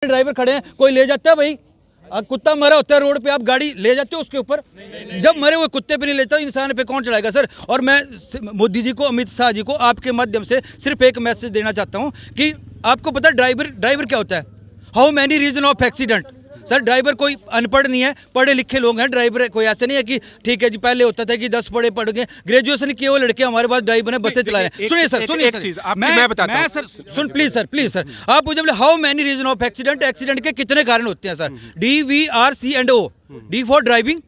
Driver खड़े हैं, कोई ले जाता है भाई। कुत्ता मरा होता है रोड पे, आप गाड़ी ले जाते हो उसके ऊपर? जब मरे हुए कुत्ते पे नहीं लेता, इंसान पे कौन चलाएगा सर? और मैं मोदी जी को, अमित शाह जी को आपके माध्यम से सिर्फ एक मैसेज देना चाहता हूं कि आपको पता है ड्राइवर क्या होता है? How many reason of accident? Sir driver कोई अनपढ़ नहीं है, पढ़े लिखे लोग हैं। ड्राइवर कोई ऐसे नहीं है कि ठीक है जी पहले होता था कि 10 पढ़ गए, ग्रेजुएशन किए हुए लड़के हमारे पास ड्राइवर हैं, बसें चला रहे हैं। सुनिए सर, मैं बताता हूं सर, सुन प्लीज सर आप मुझे बोले how many reason of accident? Accident के कितने कारण होते हैं sir? DVRC&O। D for driving,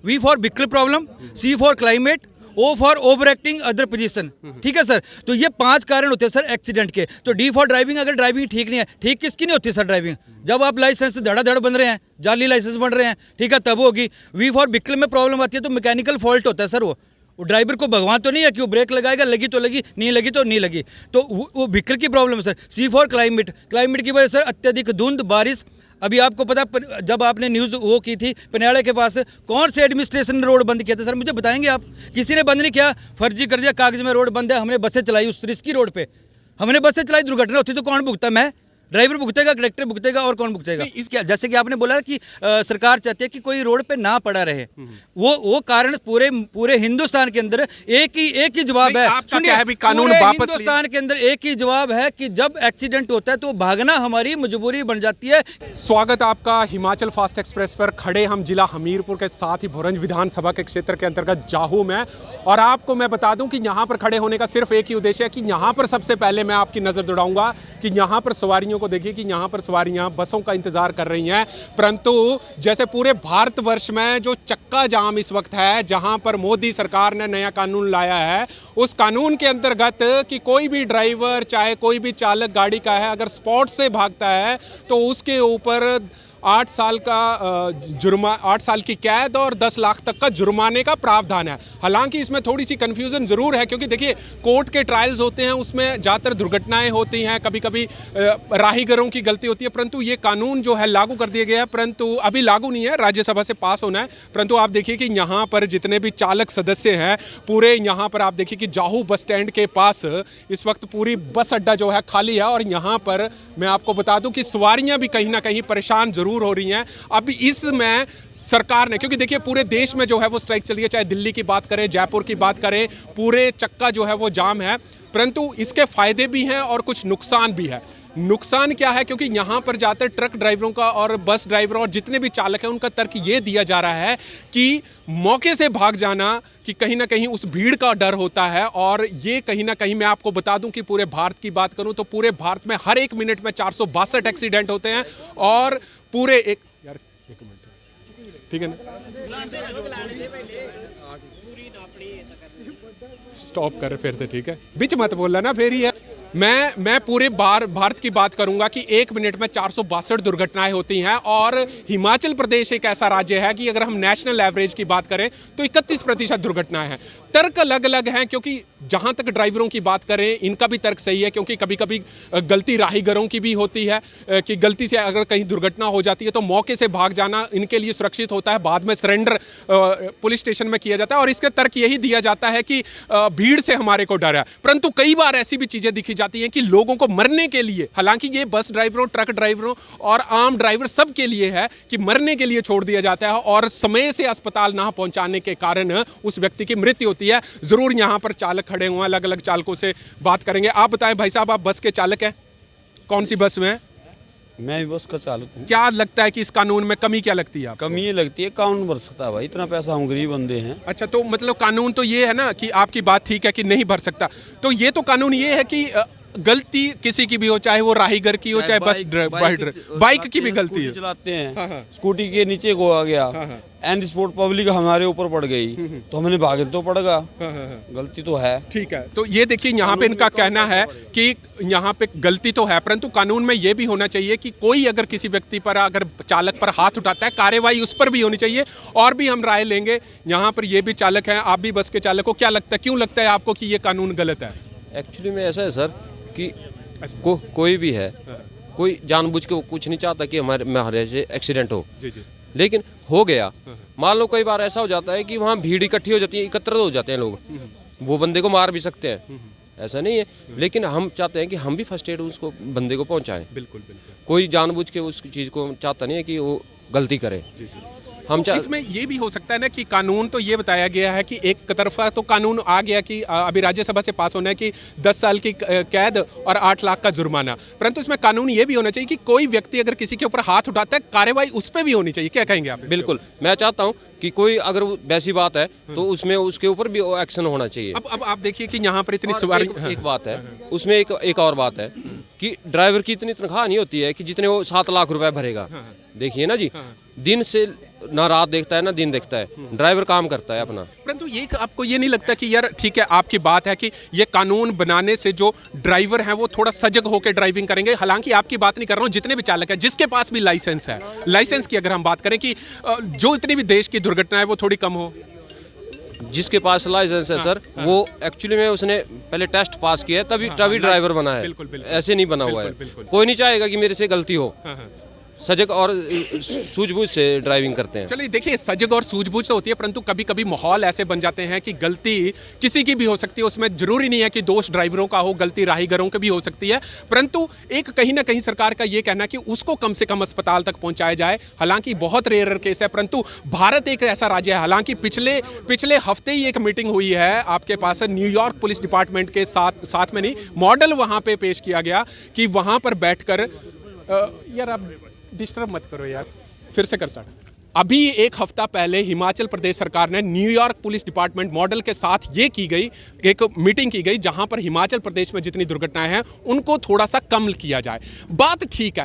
V for vehicle problem, C for climate, O for over acting other position. ठीक है सर, तो ये 5 कारण होते हैं सर एक्सीडेंट के। तो D फॉर ड्राइविंग, अगर ड्राइविंग ठीक नहीं है, ठीक किसकी नहीं होती सर ड्राइविंग? जब आप लाइसेंस धड़ाधड़ बन रहे हैं, जाली लाइसेंस बन रहे हैं, ठीक है, तब होगी। V फॉर व्हीकल में प्रॉब्लम आती है तो मैकेनिकल फॉल्ट होता है सर। वो ड्राइवर को भगवान तो नहीं है कि वो ब्रेक लगाएगा, लगी तो लगी, नहीं लगी तो नहीं लगी, तो वो व्हीकल की प्रॉब्लम है sir. C for climate, climate की वजह से अत्यधिक धुंध, बारिश। अभी आपको पता, जब आपने न्यूज़ वो की थी पन्याड़े के पास, कौन से एडमिनिस्ट्रेशन ने रोड बंद किया था सर? मुझे बताएंगे आप? किसी ने बंद नहीं किया, फर्जी कर दिया, कागज में रोड बंद है। हमने बसें चलाई उस रिस्की रोड पे, हमने बसें चलाई, दुर्घटना होती तो कौन भुगता? मैं? ड्राइवर भुगतेगा, कलेक्टर भुगतेगा, और कौन भुगतेगा? इसके जैसे कि आपने बोला कि सरकार चाहती है कि कोई रोड पे ना पड़ा रहे, वो कारण पूरे हिंदुस्तान के अंदर एक ही जवाब है। सुनिए, कानून वापस, हिंदुस्तान के अंदर एक ही जवाब है कि जब एक्सीडेंट होता है तो भागना हमारी मजबूरी बन जाती है। स्वागत आपका हिमाचल फास्ट एक्सप्रेस पर। खड़े हम जिला हमीरपुर के साथ ही भोरंज विधानसभा के क्षेत्र के अंतर्गत जाहू में, और आपको मैं बता दूं कि यहाँ पर खड़े होने का सिर्फ एक ही उद्देश्य है कि यहाँ पर सबसे पहले मैं आपकी नजर दौड़ाऊंगा कि यहाँ पर सवारियों को देखिए कि यहाँ पर सवारियाँ बसों का इंतजार कर रही हैं। परंतु जैसे पूरे भारतवर्ष में जो चक्का जाम इस वक्त है, जहाँ पर मोदी सरकार ने नया कानून लाया है, उस कानून के अंतर्गत कि कोई भी ड्राइवर, चाहे कोई भी चालक गाड़ी का है, अगर स्पॉट से भागता है तो उसके ऊपर 8 साल का 8 साल की कैद और 10 लाख तक का जुर्माने का प्रावधान है। हालांकि इसमें थोड़ी सी कंफ्यूजन जरूर है, क्योंकि देखिए कोर्ट के ट्रायल्स होते हैं, उसमें ज़्यादातर दुर्घटनाएं होती हैं, कभी कभी राहीगरों की गलती होती है। परंतु ये कानून जो है लागू कर दिया गया है, परंतु अभी लागू नहीं है, राज्यसभा से पास होना है। परंतु आप देखिए कि यहाँ पर जितने भी चालक सदस्य हैं, पूरे यहाँ पर आप देखिए कि जाहू बस स्टैंड के पास इस वक्त पूरी बस अड्डा जो है खाली है। और यहाँ पर मैं आपको बता दूं कि सवारियाँ भी कहीं ना कहीं परेशान जरूर हो रही हैं। अब इसमें सरकार ने, क्योंकि देखिए पूरे देश में जो है वो स्ट्राइक चल रही है, चाहे दिल्ली की बात करें, जयपुर की बात करें, पूरे चक्का जो है वो जाम है। परंतु इसके फायदे भी हैं और कुछ नुकसान भी है। नुकसान क्या है? क्योंकि यहाँ पर ज़्यादातर ट्रक ड्राइवरों का और बस ड्राइवरों और जितने भी चालक हैं, उनका तर्क ये दिया जा रहा है कि मौके से भाग जाना, कि कहीं ना कहीं उस भीड़ का डर होता है। और ये कहीं ना कहीं, मैं आपको बता दूं कि पूरे भारत की बात करूं तो पूरे भारत में हर 1 मिनट में 462 एक्सीडेंट होते हैं। और पूरे एक मिनट, ठीक है ना, स्टॉप कर फिर से, ठीक है, बीच मत बोलना ना, फिर ही है। मैं पूरे भारत की बात करूंगा कि 1 मिनट में 462 दुर्घटनाएं होती हैं। और हिमाचल प्रदेश एक ऐसा राज्य है कि अगर हम नेशनल एवरेज की बात करें तो 31% दुर्घटनाएं हैं। तर्क अलग अलग हैं, क्योंकि जहां तक ड्राइवरों की बात करें, इनका भी तर्क सही है, क्योंकि कभी कभी गलती राहीगरों की भी होती है कि गलती से अगर कहीं दुर्घटना हो जाती है तो मौके से भाग जाना इनके लिए सुरक्षित होता है, बाद में सरेंडर पुलिस स्टेशन में किया जाता है। और इसका तर्क यही दिया जाता है कि भीड़ से हमारे को डर है। परंतु कई बार ऐसी भी चीजें दिखी जाती हैं कि लोगों को मरने के लिए, हालांकि ये बस ड्राइवरों, ट्रक ड्राइवरों और आम ड्राइवर सब के लिए है, कि मरने के लिए छोड़ दिया जाता है और समय से अस्पताल ना पहुंचाने के कारण उस व्यक्ति की मृत्यु होती है। जरूर यहां पर चालक खड़े हुए हैं, अलग अलग चालकों से बात करेंगे। आप बताएं भाई साहब, आप बस के चालक हैं, कौन सी बस में हैं? मैं भी बस का चालक हूँ। क्या लगता है कि इस कानून में कमी क्या लगती है आपको? कमी ये लगती है, कानून भर सकता है भाई, इतना पैसा हम गरीब बंदे हैं। अच्छा, तो मतलब कानून तो ये है ना कि आपकी बात ठीक है कि नहीं भर सकता, तो ये तो कानून ये है कि गलती किसी की भी हो, चाहे वो राहीगर की हो, चाहे बस बाइक की भी गलती है, चलाते हैं, हाँ। स्कूटी के नीचे को आ गया, हाँ। एंड स्पोर्ट पब्लिक हमारे ऊपर पड़ गई तो हमने भागे तो पड़ेगा, हाँ। गलती तो है। ठीक है, तो ये देखिए यहाँ पे इनका कहना है कि यहाँ पे गलती तो है, परंतु कानून में ये भी होना चाहिए कि कोई अगर किसी व्यक्ति पर, अगर चालक पर हाथ उठाता है, कार्रवाई उस पर भी होनी चाहिए। और भी हम राय लेंगे। यहाँ पर ये भी चालक हैं, आप भी बस के चालक हो, क्या लगता है, क्यों लगता है आपको कि ये कानून गलत है? एक्चुअली में ऐसा है सर कि कोई भी है, कोई जानबूझ के कुछ नहीं चाहता कि हमारे से एक्सीडेंट हो, जी जी, लेकिन हो गया। मान लो कई बार ऐसा हो जाता है कि वहाँ भीड़ इकट्ठी हो जाती है, एकत्र हो जाते हैं लोग, वो बंदे को मार भी सकते हैं, ऐसा नहीं है। लेकिन हम चाहते हैं कि हम भी फर्स्ट एड उसको बंदे को पहुँचाएं। बिल्कुल बिल्कुल। कोई जानबूझ के उस चीज़ को चाहता नहीं है कि वो गलती करे। हम इसमें ये भी हो सकता है ना कि कानून तो ये बताया गया है कि एक तरफा तो कानून आ गया कि अभी राज्यसभा से पास होना है कि 10 साल की कैद और 8 लाख का जुर्माना, परंतु इसमें कानून ये भी होना चाहिए कि कोई व्यक्ति अगर किसी के ऊपर हाथ उठाता है कार्रवाई उस पर भी होनी चाहिए। क्या कहेंगे आप? बिल्कुल, मैं चाहता हूँ कि कोई अगर वैसी बात है तो उसमें उसके ऊपर भी एक्शन होना चाहिए। अब आप देखिए कि यहाँ पर इतनी और सवारी एक बात है उसमें, एक और बात है कि ड्राइवर की इतनी तनख्वाह नहीं होती है कि जितने वो 7 लाख रुपए भरेगा। देखिए ना जी, दिन से ना रात देखता है ना दिन देखता है, ड्राइवर काम करता है अपना। परंतु ये आपको ये नहीं लगता कि यार ठीक है आपकी बात है कि ये कानून बनाने से जो ड्राइवर हैं वो थोड़ा सजग होकर ड्राइविंग करेंगे? हालांकि आपकी बात नहीं कर रहा हूँ, जितने भी चालक है जिसके पास भी लाइसेंस है, लाइसेंस की अगर हम बात करें कि जो इतनी भी देश की दुर्घटना है वो थोड़ी कम हो। जिसके पास लाइसेंस है सर, वो एक्चुअली में उसने पहले टेस्ट पास किया है तभी ड्राइवर बना है। बिल्कुल। ऐसे नहीं बना हुआ है। कोई नहीं चाहेगा कि मेरे से गलती हो। सजग और सूझबूझ से ड्राइविंग करते हैं। चलिए देखिए, सजग और सूझबूझ तो होती है, परंतु कभी कभी माहौल ऐसे बन जाते हैं कि गलती किसी की भी हो सकती है। उसमें जरूरी नहीं है कि दोष ड्राइवरों का हो, गलती राहगीरों की भी हो सकती है। परंतु एक कहीं ना कहीं सरकार का ये कहना है कि उसको कम से कम अस्पताल तक पहुंचाया जाए। हालांकि बहुत रेयर केस है, परंतु भारत एक ऐसा राज्य है। हालांकि पिछले हफ्ते ही एक मीटिंग हुई है आपके पास न्यूयॉर्क पुलिस डिपार्टमेंट के साथ में नहीं, मॉडल वहां पे पेश किया गया कि वहां पर बैठकर यार आप डिस्टर्ब मत करो यार, फिर से कर स्टार्ट। अभी एक हफ्ता पहले हिमाचल प्रदेश सरकार ने न्यूयॉर्क पुलिस डिपार्टमेंट मॉडल के साथ ये की गई, एक मीटिंग की गई जहां पर हिमाचल प्रदेश में जितनी दुर्घटनाएं हैं उनको थोड़ा सा कम किया जाए। बात ठीक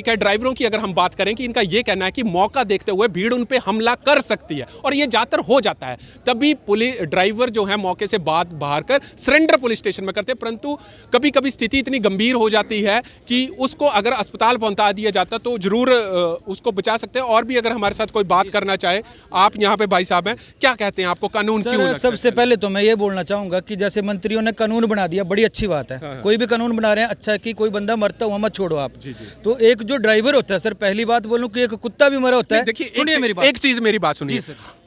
है। ड्राइवरों की अगर हम बात करें कि इनका ये कहना है कि मौका देखते हुए भीड़ उन पे हमला कर सकती है और ये ज्यादातर हो जाता है, तभी पुलिस ड्राइवर जो है मौके से बात बाहर कर सरेंडर पुलिस स्टेशन में करते हैं। परंतु कभी कभी स्थिति इतनी गंभीर हो जाती है कि उसको अगर अस्पताल पहुंचा दिया जाता तो जरूर उसको बचा सकते हैं। और भी अगर हमारे साथ कोई बात करना चाहे, आप यहाँ पे भाई साहब हैं, क्या कहते हैं? आपको कानून क्यों लगता है? सबसे पहले तो मैं ये बोलना चाहूंगा कि जैसे मंत्रियों ने कानून बना दिया, बड़ी अच्छी बात है। कोई भी कानून बना रहे हैं, अच्छा है कि कोई बंदा मरता हुआ मत छोड़ो आप। तो एक जो ड्राइवर होता है सर, पहली बात बोलूं कि एक कुत्ता भी मरा होता है। देखिए एक चीज मेरी बात सुनिए,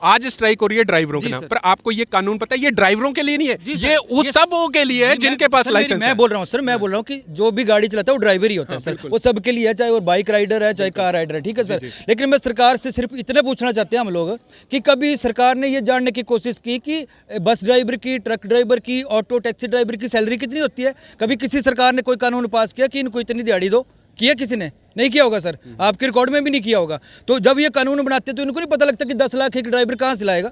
आज स्ट्राइक हो रही है ड्राइवरों के नाम पर, आपको ये कानून पता है ये ड्राइवरों के लिए नहीं है, ये उस सबों के लिए है जिनके पास लाइसेंस है। मैं बोल रहा हूँ सर, मैं बोल रहा हूँ कि जो भी गाड़ी चलाता है वो ड्राइवर ही होता है सर, वो सबके लिए है, चाहे वो बाइक राइडर है चाहे कार राइडर है, ठीक है सर। लेकिन मैं सरकार से सिर्फ इतना पूछना चाहते हैं हम लोग कि कभी सरकार ने ये जानने की कोशिश की कि बस ड्राइवर की, ट्रक ड्राइवर की, ऑटो टैक्सी ड्राइवर की सैलरी कितनी होती है? कभी किसी सरकार ने कोई कानून पास किया कि इनको इतनी दिहाड़ी दो? किया किसी ने? नहीं किया होगा सर, आपके रिकॉर्ड में भी नहीं किया होगा। तो जब ये कानून बनाते तो इनको नहीं पता लगता कि 10 लाख एक ड्राइवर कहाँ से लाएगा?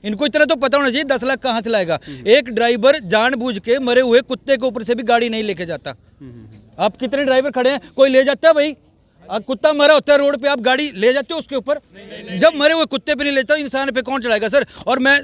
इनको इतना तो पता होना चाहिए 10 लाख कहाँ से लाएगा। एक ड्राइवर जानबूझ के मरे हुए कुत्ते के ऊपर से भी गाड़ी नहीं लेके जाता। आप कितने ड्राइवर खड़े हैं, कोई ले जाता है भाई? कुत्ता मरा होता है रोड पे, आप गाड़ी ले जाते हो उसके ऊपर? जब मरे हुए कुत्ते पे नहीं लेता, इंसान पे कौन चढ़ाएगा सर? और मैं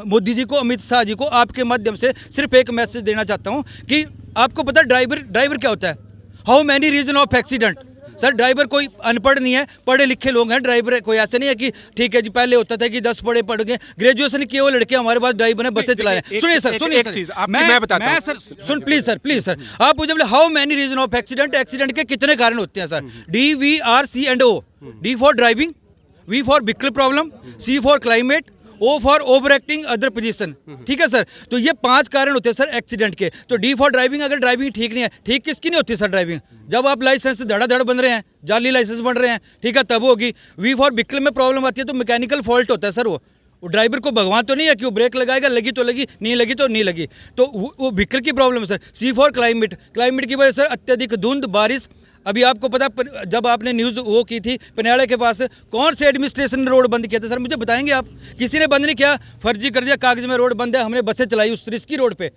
मोदी जी को, अमित शाह जी को आपके माध्यम से सिर्फ एक मैसेज देना चाहता हूँ कि आपको पता है ड्राइवर क्या होता है? How many reason of accident? Sir driver कोई अनपढ़ नहीं है, पढ़े लिखे लोग हैं ड्राइवर। कोई ऐसे नहीं है कि ठीक है जी पहले होता था कि 10 पढ़ गए, ग्रेजुएशन किए हुए लड़के हमारे पास ड्राइवर है, बसें चला रहे हैं। सुनिए सर, सुनिए एक चीज मैं बताता हूं सर, सुन प्लीज सर, आप मुझे बोले how many reason of accident? Accident के कितने कारण होते हैं sir? DVRC&O, D for driving, V for vehicle problem, C for climate, O for over acting other position, ठीक है सर। तो ये 5 कारण होते हैं सर एक्सीडेंट के। तो D फॉर ड्राइविंग, अगर ड्राइविंग ठीक नहीं है, ठीक किसकी नहीं होती सर ड्राइविंग? जब आप लाइसेंस धड़ाधड़ बन रहे हैं, जाली लाइसेंस बन रहे हैं, ठीक है, तब होगी। V फॉर व्हीकल में प्रॉब्लम आती है तो मैकेनिकल फॉल्ट होता है सर। वो ड्राइवर को भगवान तो नहीं है कि वो ब्रेक लगाएगा, लगी तो लगी, नहीं लगी तो नहीं लगी, तो वो व्हीकल की प्रॉब्लम है sir. C for climate, climate की वजह से अत्यधिक धुंध, बारिश। अभी आपको पता, जब आपने न्यूज़ वो की थी पन्याड़ा के पास, कौन से एडमिनिस्ट्रेशन ने रोड बंद किया था सर? मुझे बताएंगे आप? किसी ने बंद नहीं किया, फर्जी कर दिया, कागज में रोड बंद है। हमने बसें चलाई उस रिस्की रोड पे,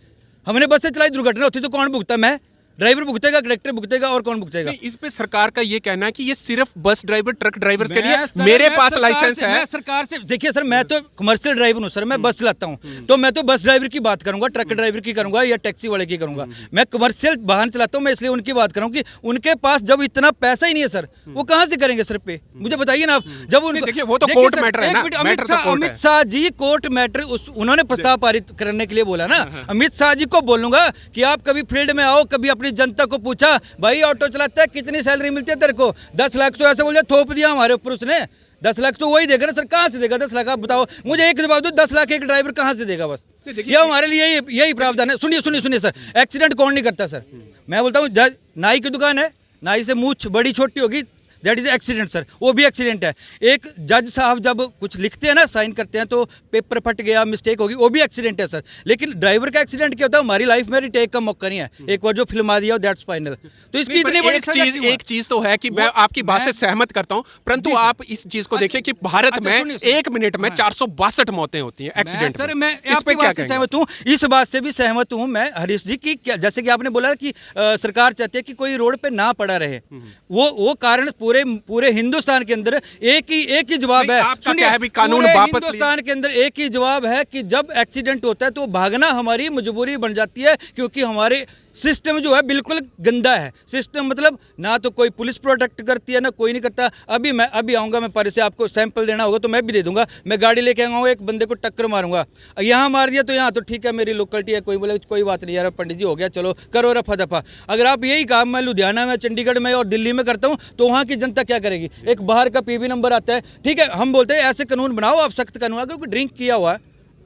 हमने बसें चलाई, दुर्घटना होती तो कौन भुगता? मैं? ड्राइवर भुगतेगा, कंडक्टर भुगतेगा, और कौन भुगतेगा? इस पे सरकार का ये कहना है कि ये सिर्फ बस ड्राइवर, ट्रक ड्राइवर्स के लिए। मेरे पास लाइसेंस है। मैं सरकार से, देखिए सर, मैं तो कमर्शियल ड्राइवर हूँ सर, मैं बस चलाता हूँ, तो मैं तो बस ड्राइवर की बात करूंगा, ट्रक ड्राइवर की करूंगा या टैक्सी वाले की करूंगा। मैं कमर्शियल वाहन चलाता हूँ, मैं इसलिए उनकी बात करूँ कि उनके पास जब इतना पैसा ही नहीं है सर, वो कहाँ से करेंगे सर पे? मुझे बताइए ना आप। जब उनको देखिए, वो तो कोर्ट मैटर है ना। अमित शाह जी कोर्ट मैटर, उन्होंने प्रस्ताव पारित करने के लिए बोला ना। अमित शाह जी को बोलूंगा कि आप कभी फील्ड में आओ, कभी अपनी जनता को पूछा, भाई ऑटो चलाता है कितनी सैलरी मिलती है तेरे को? 10 लाख तो ऐसे बोल दिया, थोप दिया हमारे ऊपर उसने। 10 लाख तो वही देगा ना सर, कहाँ से देगा 10 लाख? आप बताओ मुझे, एक जवाब दो, 10 लाख एक ड्राइवर कहाँ से देगा? बस ये हमारे लिए यही प्रावधान है। सुनिए सर, एक्सीडेंट कौन नहीं करता सर? मैं बोलता हूँ नाई की दुकान है, ना ही से मूछ बड़ी छोटी होगी, दैट इज एक्सीडेंट सर, वो भी एक्सीडेंट है। एक जज साहब जब कुछ लिखते हैं ना, साइन करते हैं, तो पेपर फट गया, मिस्टेक होगी, वो भी एक्सीडेंट है सर। लेकिन ड्राइवर का एक्सीडेंट क्या होता है, हमारी लाइफ में रिटेक का मौका नहीं है, एक बार जो फिल्म आ दिया दैट्स फाइनल। तो इसकी इतनी बड़ी एक चीज तो है कि मैं आपकी बात से सहमत करता हूं, परंतु आप इस चीज को देखिए कि भारत में 1 मिनट में 462 मौतें होती हैं एक्सीडेंट सर। में। मैं इस पे क्या कहेंगे? सहमत हूँ, इस बात से भी सहमत हूँ मैं हरीश जी की, जैसे कि आपने बोला कि सरकार चाहती है कि कोई रोड पे ना पड़ा रहे, वो कारण पूरे हिंदुस्तान के अंदर एक ही जवाब है। आपका क्या है भी कानून पूरे वापस हिंदुस्तान के अंदर एक ही जवाब है कि जब एक्सीडेंट होता है तो भागना हमारी मजबूरी बन जाती है, क्योंकि हमारे सिस्टम जो है बिल्कुल गंदा है। सिस्टम मतलब ना तो कोई पुलिस प्रोटेक्ट करती है, ना कोई नहीं करता। अभी आऊँगा मैं, पर से आपको सैंपल देना होगा तो मैं भी दे दूंगा। मैं गाड़ी लेके आऊँगा, एक बंदे को टक्कर मारूंगा, यहाँ मार दिया तो यहाँ तो ठीक है, मेरी लोकलिटी है, कोई बोले कोई बात नहीं यार, पंडित जी हो गया, चलो करो रफा दफा। अगर आप यही काम मैं लुधियाना में, चंडीगढ़ में और दिल्ली में करता हूँ तो वहाँ की जनता क्या करेगी? एक बाहर का पीबी नंबर आता है, ठीक है, हम बोलते हैं ऐसे कानून बनाओ आप, सख्त कानून। अगर कोई ड्रिंक किया हुआ है,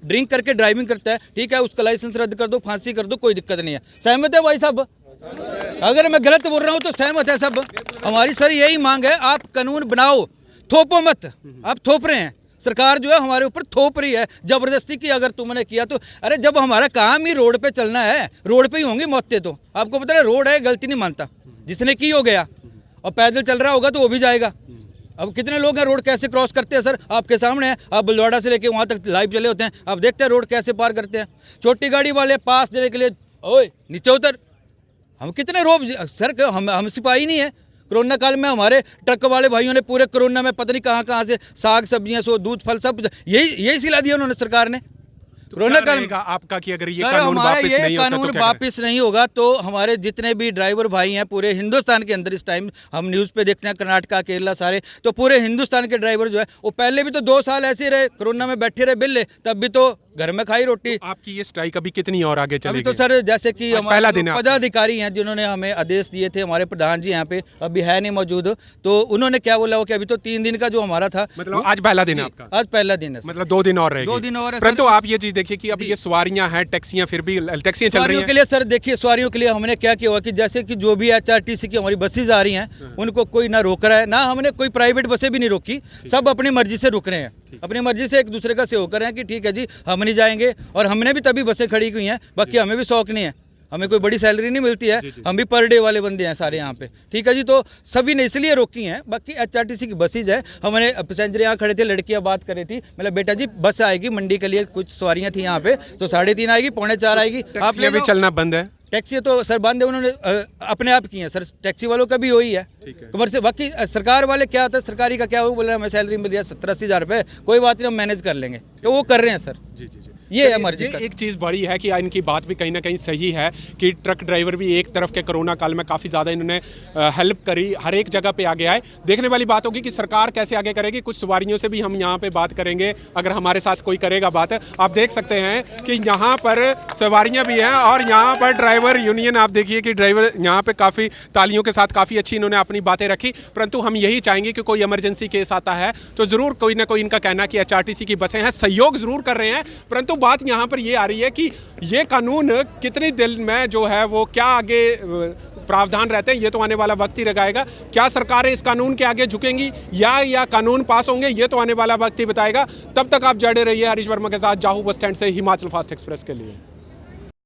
ड्रिंक करके ड्राइविंग करता है, ठीक है, उसका लाइसेंस रद्द कर दो, फांसी कर दो, कोई दिक्कत नहीं है। सहमत है भाई साहब? अगर मैं गलत बोल रहा हूँ तो सहमत है सब? हमारी सर यही मांग है, आप कानून बनाओ, थोपो मत। आप थोप रहे हैं, सरकार जो है हमारे ऊपर थोप रही है जबरदस्ती की। अगर तुमने किया तो, अरे जब हमारा काम ही रोड पे चलना है, रोड पे ही होंगी मौतें। तो आपको पता है रोड है, गलती नहीं मानता, जिसने की हो गया, और पैदल चल रहा होगा तो वो भी जाएगा। अब कितने लोग हैं, रोड कैसे क्रॉस करते हैं सर, आपके सामने है। आप बलवाड़ा से लेके वहाँ तक लाइव चले होते हैं, आप देखते हैं रोड कैसे पार करते हैं। छोटी गाड़ी वाले पास देने के लिए, ओए नीचे उतर, हम कितने रोब सर, हम सिपाही नहीं है। कोरोना काल में हमारे ट्रक वाले भाइयों ने पूरे कोरोना में पता नहीं कहाँ से साग सब्जियां, सो दूध फल सब यही सिला दिया उन्होंने, सरकार ने। कोरोना काल में आपका कि अगर ये सर कानून वापस नहीं होता तो क्या वापस नहीं होगा तो हमारे जितने भी ड्राइवर भाई हैं पूरे हिंदुस्तान के अंदर, इस टाइम हम न्यूज़ पे देखते हैं कर्नाटका, केरला, सारे, तो पूरे हिंदुस्तान के ड्राइवर जो है वो पहले भी तो 2 साल ऐसे रहे, कोरोना में बैठे रहे बिल्ले, तब भी तो घर में खाई रोटी। तो आपकी ये स्ट्राइक अभी कितनी और आगे चलेगी? अभी तो सर जैसे कि पहला दिन है, पदाधिकारी हैं जिन्होंने हमें आदेश दिए थे, हमारे प्रधान जी यहाँ पे अभी है नहीं मौजूद, तो उन्होंने क्या बोला हो कि अभी तो 3 दिन का जो हमारा था, मतलब आज पहला दिन है आपका? आज पहला दिन है, मतलब 2 दिन और रहेगी। 2 दिन और है। परंतु आप ये चीज देखिए कि अब ये सवारियां हैं, टैक्सियां, फिर भी टैक्सियां चल रही हैं के लिए सर। देखिए सवारियों के लिए हमने क्या किया हुआ कि जैसे कि जो भी HRTC की हमारी बसेज आ रही हैं, उनको कोई ना रोक रहा है, ना हमने कोई प्राइवेट बसें भी नहीं रोकी, सब अपनी मर्जी से रुक रहे हैं, अपनी मर्जी से एक दूसरे का सहयोग कर रहे हैं कि ठीक है जी हम नहीं जाएंगे। और हमने भी तभी बसें खड़ी हुई हैं, बाकी हमें भी शौक नहीं है, हमें कोई बड़ी सैलरी नहीं मिलती है, हम भी पर डे वाले बंदे हैं सारे यहाँ पे, ठीक है जी। तो सभी ने इसलिए रोकी हैं। बाकी HRTC की बसेज है, हमने पैसेंजर यहाँ खड़े थे, लड़कियाँ बात कर रही थी, मतलब बेटा जी बस आएगी मंडी के लिए, कुछ सवारियाँ थी यहाँ पे, तो 3:30 आएगी, 3:45 आएगी, आप भी चलना बंद है। टैक्सी तो सर बंद है, उन्होंने अपने आप की है सर, टैक्सी वालों का भी वही है, कमर्शियल। बाकी सरकार वाले क्या होता है, सरकारी का क्या हो, बोल रहे हैं हमें सैलरी मिल रही है 70-80 हज़ार रुपये, कोई बात नहीं हम मैनेज कर लेंगे, तो वो कर रहे हैं सर। जी जी जी, ये है हमारी एक चीज़ बड़ी है कि इनकी बात भी कहीं ना कहीं सही है कि ट्रक ड्राइवर भी एक तरफ के कोरोना काल में काफ़ी ज़्यादा इन्होंने हेल्प करी, हर एक जगह पे आगे आए। देखने वाली बात होगी कि सरकार कैसे आगे करेगी। कुछ सवारियों से भी हम यहाँ पे बात करेंगे, अगर हमारे साथ कोई करेगा बात। आप देख सकते हैं कि यहाँ पर सवारियाँ भी हैं और यहाँ पर ड्राइवर यूनियन, आप देखिए कि ड्राइवर यहाँ पर काफ़ी तालियों के साथ काफ़ी अच्छी इन्होंने अपनी बातें रखी। परंतु हम यही चाहेंगे कि कोई इमरजेंसी केस आता है तो ज़रूर कोई ना कोई, इनका कहना कि HRTC की बसें हैं, सहयोग ज़रूर कर रहे हैं, परंतु बात यहाँ पर ये आ रही है कि ये कानून कितनी दिल में जो है वो क्या आगे प्रावधान रहते हैं, ये तो आने वाला वक्त ही लगाएगा। क्या सरकारें इस कानून के आगे झुकेंगी या कानून पास होंगे, ये तो आने वाला वक्त ही बताएगा। तब तक आप जुड़े रहिए हरीश वर्मा के साथ, जाहू बस स्टैंड से हिमाचल फास्ट एक्सप्रेस के लिए।